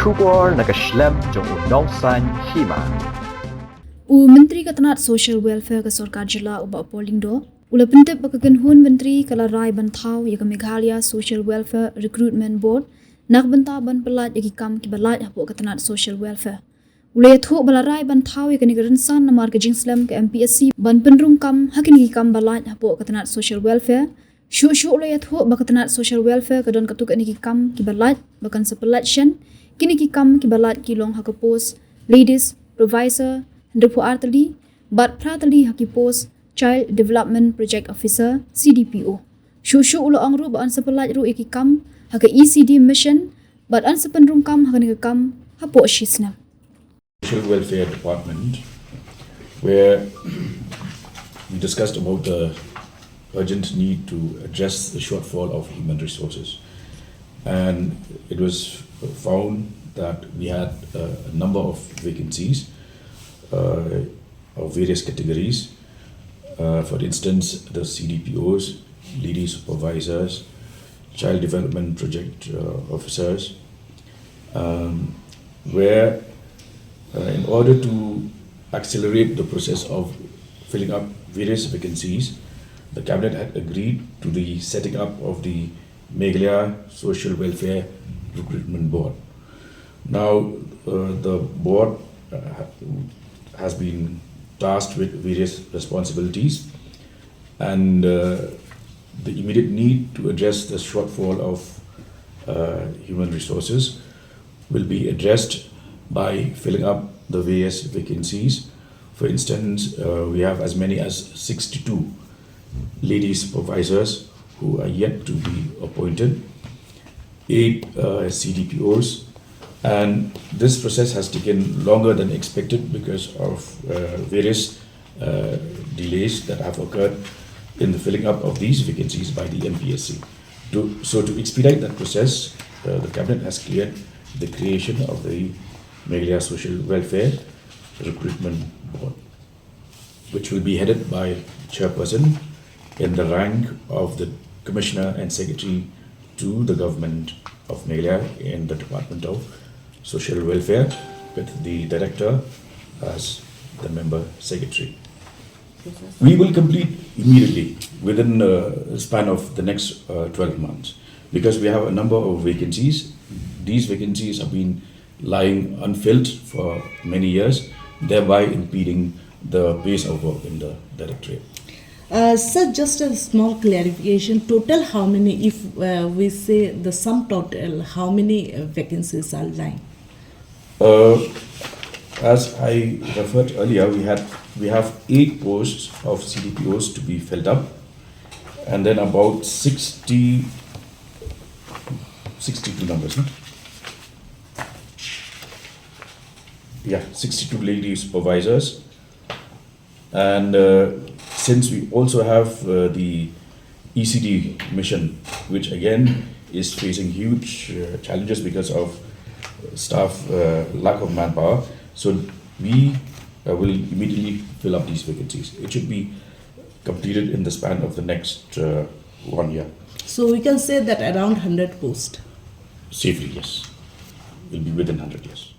Shubor nakaslem jong unongsan Hima. Menteri Katanat Social Welfare ke Sorkar Jila uba polling do. Ula pentep bakagenhun Menteri kala rai bantau ya ke Meghalaya Social Welfare Recruitment Board nak banta ban pelat yaki kam ki balat hapo Katanat Social Welfare. Ula yathu balarai bantau ya ke nigerensan namar ke jingslam ke MPSC ban penrung kam hakin ki kam balat hapo Katanat Social Welfare. Shu ula yathu bakatanat Social Welfare ke don katuk ni ki kam ki balat bakan sepelat shen kini ki kam ki balat ki long hakapos ladies provisor Hendrapu Artali, Bat Pratali Haki Post, Child Development Project Officer, CDPO. Shushu ulo angru ba ansa pelat ru iki kam, haka ECD mission, bat ansa penrung kam haka nika kam, hapo shisna. Social Welfare Department, where we discussed about the urgent need to address the shortfall of human resources. And it was found that we had a number of vacancies of various categories. For instance, the CDPOs, lady supervisors, child development project officers, where in order to accelerate the process of filling up various vacancies, the cabinet had agreed to the setting up of the Meghalaya Social Welfare Recruitment Board. Now, the board has been tasked with various responsibilities, and the immediate need to address the shortfall of human resources will be addressed by filling up the various vacancies. For instance, we have as many as 62 lady supervisors who are yet to be appointed, 8 CDPOs, and this process has taken longer than expected because of various delays that have occurred in the filling up of these vacancies by the MPSC. So to expedite that process, the cabinet has cleared the creation of the Meghalaya Social Welfare Recruitment Board, which will be headed by chairperson in the rank of the Commissioner and Secretary to the Government of Meghalaya in the Department of Social Welfare, with the Director as the Member Secretary. We will complete immediately within the span of the next 12 months, because we have a number of vacancies. These vacancies have been lying unfilled for many years, thereby impeding the pace of work in the Directorate. Sir, just a small clarification. Total how many, if we say the sum total, how many vacancies are lying? As I referred earlier, we have 8 posts of CDPOs to be filled up, and then about 62 numbers, no? Yeah, 62 lady supervisors, and since we also have the ECD mission, which again is facing huge challenges because of staff lack of manpower, so we will immediately fill up these vacancies. It should be completed in the span of the next 1 year. So we can say that around 100 posts. Safely, yes. Will be within 100 years.